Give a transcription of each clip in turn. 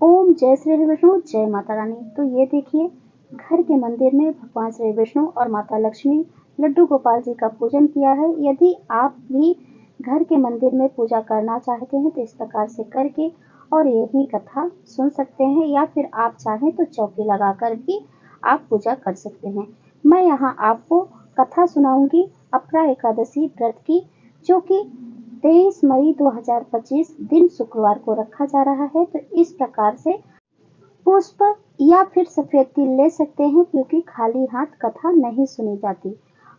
ओम जय श्री विष्णु, जय माता रानी। तो ये देखिए, घर के मंदिर में भगवान श्री विष्णु और माता लक्ष्मी लड्डू गोपाल जी का पूजन किया है। यदि आप भी घर के मंदिर में पूजा करना चाहते हैं तो इस प्रकार से करके और यही कथा सुन सकते हैं, या फिर आप चाहें तो चौकी लगाकर भी आप पूजा कर सकते हैं। मैं यहाँ आपको कथा सुनाऊंगी अपरा एकादशी व्रत की, जो कि 23 मई 2025 दिन शुक्रवार को रखा जा रहा है। तो इस प्रकार से पुष्प या फिर सफेद तिल ले सकते हैं, क्योंकि खाली हाथ कथा नहीं सुनी जाती।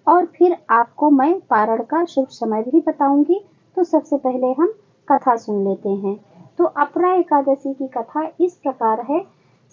और फिर आपको मैं पारण का शुभ समय भी बताऊंगी। तो सबसे पहले हम कथा सुन लेते हैं। तो अपरा एकादशी की कथा इस प्रकार है।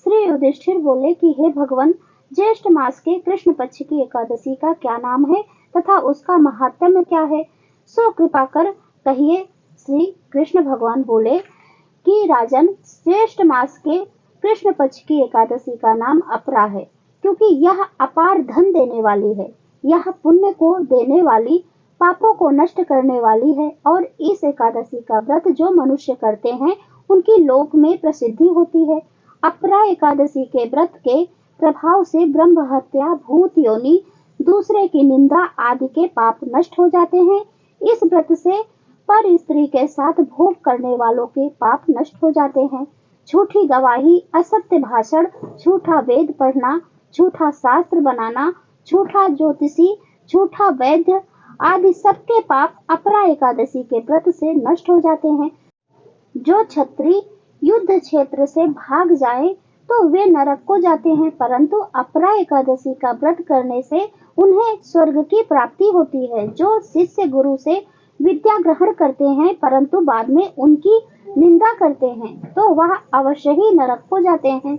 श्री युधिष्ठिर बोले कि हे भगवान, ज्येष्ठ मास के कृष्ण पक्ष की एकादशी का क्या नाम है तथा उसका महात्म्य क्या है, सो कृपा कर कहिए। श्री कृष्ण भगवान बोले कि राजन, ज्येष्ठ मास के कृष्ण पक्ष की एकादशी का नाम अपरा है, क्योंकि यह अपार धन देने वाली है। यह पुण्य को देने वाली, पापों को नष्ट करने वाली है। और इस एकादशी का व्रत जो मनुष्य करते हैं उनकी लोक में प्रसिद्धि होती है। अपरा एकादशी के व्रत के प्रभाव से ब्रह्म हत्या, भूत योनि, दूसरे की निंदा आदि के पाप नष्ट हो जाते हैं। इस व्रत से पर स्त्री के साथ भोग करने वालों के पाप नष्ट हो जाते हैं। झूठी गवाही, असत्य भाषण, झूठा वेद पढ़ना, झूठा शास्त्र बनाना, झूठा ज्योतिषी, झूठा वैद्य आदि सबके पाप अपरा एकादशी के व्रत से नष्ट हो जाते हैं। जो क्षत्रिय युद्ध क्षेत्र से भाग जाए तो वे नरक को जाते हैं, परंतु अपरा एकादशी का व्रत करने से उन्हें स्वर्ग की प्राप्ति होती है। जो शिष्य गुरु से विद्या ग्रहण करते हैं परंतु बाद में उनकी निंदा करते हैं तो वह अवश्य ही नरक को जाते हैं,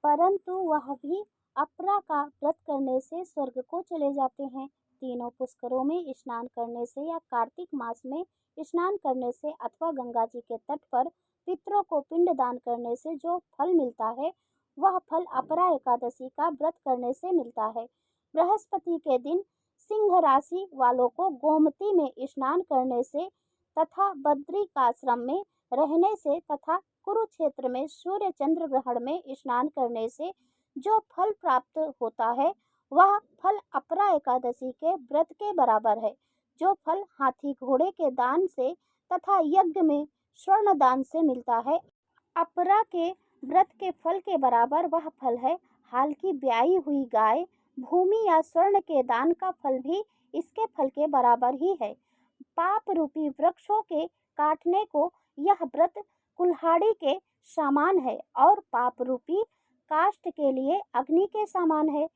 परंतु वह भी अपरा का व्रत करने से स्वर्ग को चले जाते हैं। तीनों पुष्करों में स्नान करने से या कार्तिक मास में स्नान करने से अथवा गंगा जी के तट पर पितरों को पिंड दान करने से जो फल मिलता है वह फल अपरा एकादशी का व्रत करने से मिलता है। बृहस्पति के दिन सिंह राशि वालों को गोमती में स्नान करने से तथा बद्रिकाश्रम में रहने से तथा कुरुक्षेत्र में सूर्य चंद्र ग्रहण में स्नान करने से जो फल प्राप्त होता है वह फल अपरा एकादशी के व्रत के बराबर है। जो फल हाथी घोड़े के दान से तथा यज्ञ में स्वर्ण दान से मिलता है, अपरा के व्रत के फल के बराबर वह फल है। हाल की ब्याई हुई गाय, भूमि या स्वर्ण के दान का फल भी इसके फल के बराबर ही है। पाप रूपी वृक्षों के काटने को यह व्रत कुल्हाड़ी के समान है और पाप रूपी काष्ठ के लिए अग्नि के समान है।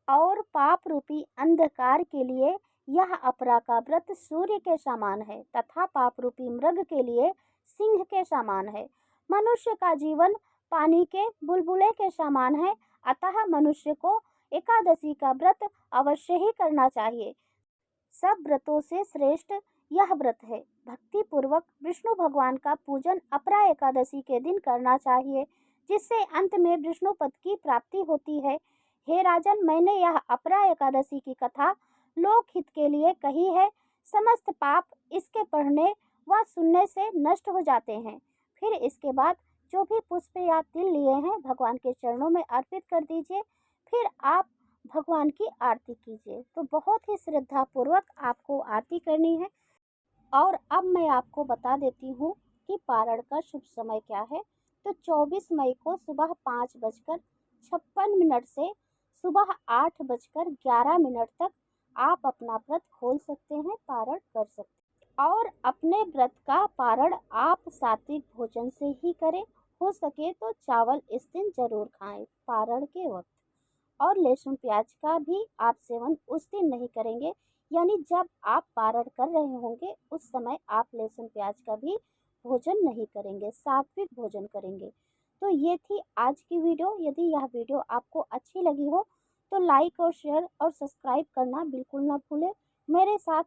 और पाप रूपी अंधकार के लिए यह अपरा का व्रत सूर्य के समान है तथा पाप रूपी मृग के लिए सिंह के समान है। मनुष्य का जीवन पानी के बुलबुले के समान है, अतः मनुष्य को एकादशी का व्रत अवश्य ही करना चाहिए। सब व्रतों से श्रेष्ठ यह व्रत है। भक्ति पूर्वक विष्णु भगवान का पूजन अपरा एकादशी के दिन करना चाहिए, जिससे अंत में विष्णु पद की प्राप्ति होती है। हे राजन, मैंने यह अपरा एकादशी की कथा लोक हित के लिए कही है। समस्त पाप इसके पढ़ने व सुनने से नष्ट हो जाते हैं। फिर इसके बाद जो भी पुष्प या तिल लिए हैं भगवान के चरणों में अर्पित कर दीजिए। फिर आप भगवान की आरती कीजिए। तो बहुत ही श्रद्धा पूर्वक आपको आरती करनी है। और अब मैं आपको बता देती हूँ कि पारण का शुभ समय क्या है। तो 24 मई को सुबह 5:56 से सुबह 8:11 तक आप अपना व्रत खोल सकते हैं, पारण कर सकते हैं। और अपने व्रत का पारण आप सात्विक भोजन से ही करें। हो सके तो चावल इस दिन जरूर खाएं पारण के वक्त। और लहसुन प्याज का भी आप सेवन उस दिन नहीं करेंगे, यानी जब आप पारण कर रहे होंगे उस समय आप लहसुन प्याज का भी भोजन नहीं करेंगे, सात्विक भोजन करेंगे। तो ये थी आज की वीडियो। यदि यह वीडियो आपको अच्छी लगी हो तो लाइक और शेयर और सब्सक्राइब करना बिल्कुल ना भूलें। मेरे साथ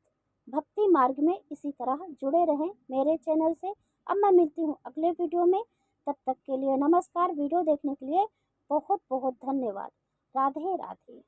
भक्ति मार्ग में इसी तरह जुड़े रहें मेरे चैनल से। अब मैं मिलती हूँ अगले वीडियो में, तब तक के लिए नमस्कार। वीडियो देखने के लिए बहुत बहुत धन्यवाद। राधे राधे।